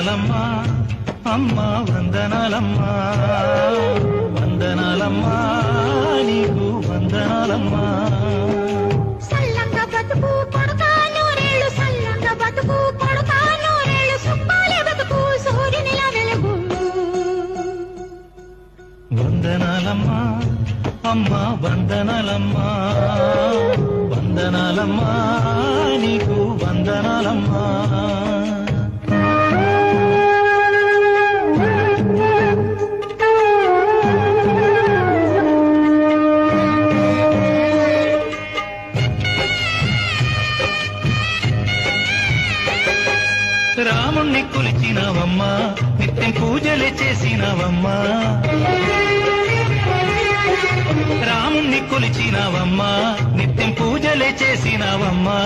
వందనాలమ్మా అమ్మా వందనాలమ్మా వందనాలమ్మా నీకు వందనాలమ్మా సల్లంగా బతుకు కొడతాను రేళ్ళు సల్లంగా బతుకు కొడతాను రేళ్ళు సుప్పాలే బతుకు సూర్యునిలా వెలుగు వందనాలమ్మా అమ్మా వందనాలమ్మా వందనాలమ్మా నీకు వందనాలమ్మా రాముణ్ణి కొలిచినవమ్మా నిత్యం పూజలే చేసినవమ్మా రాముణ్ణి కొలిచినవమ్మా నిత్యం పూజలే చేసినవమ్మా